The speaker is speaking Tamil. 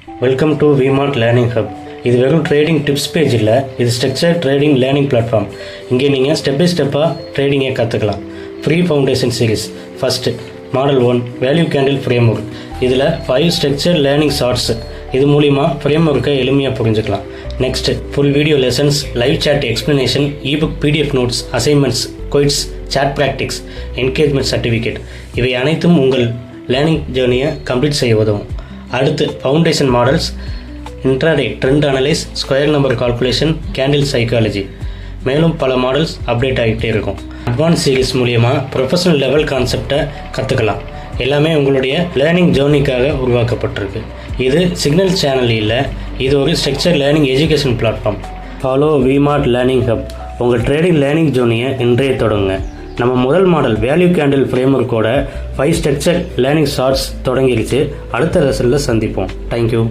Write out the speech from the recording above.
Welcome to Vmart learning hub. இது வெறும் ட்ரேடிங் டிப்ஸ் பேஜ் இல்லை, இது ஸ்ட்ரக்சர் ட்ரேடிங் லேர்னிங் பிளாட்ஃபார்ம். இங்கே நீங்கள் ஸ்டெப் பை ஸ்டெப்பாக ட்ரேடிங்கை கற்றுக்கலாம். Free foundation series. First model 1 value candle frame work. இதில் 5 ஸ்ட்ரக்சர் லேர்னிங் ஷார்ட்ஸு. இது மூலிமா ஃப்ரேம் ஒர்க்கை எளிமையாக புரிஞ்சுக்கலாம். Next full video lessons, live chat explanation, ebook, PDF notes, assignments, quizzes, chat practice, engagement certificate. இவை அனைத்தும் உங்கள் லேர்னிங் ஜேர்னியை கம்ப்ளீட் செய்ய உதவும். அடுத்து foundation models, intraday trend analyse, square number calculation, candle psychology. மேலும் பல மாடல்ஸ் அப்டேட் ஆகிட்டே இருக்கும். அட்வான்ஸ் சீரிஸ் மூலியமாக ப்ரொஃபஷனல் லெவல் கான்செப்டை கற்றுக்கலாம். எல்லாமே உங்களுடைய லேர்னிங் ஜேர்னிக்காக உருவாக்கப்பட்டிருக்கு. இது சிக்னல் சேனல் இல்லை, இது ஒரு structure learning education platform. Follow Vmart learning hub. உங்கள் ட்ரேடிங் லேர்னிங் ஜேர்னியை இன்றைய தொடங்குங்க. நம்ம முதல் மாடல் வேல்யூ கேண்டில் ஃப்ரேம் ஒர்க்கோட 5 ஸ்ட்ரக்சர் லேர்னிங் ஷார்ட்ஸ் தொடங்கிடுச்சு. அடுத்த ரெசல்ட்டில் சந்திப்போம். தேங்க்யூ.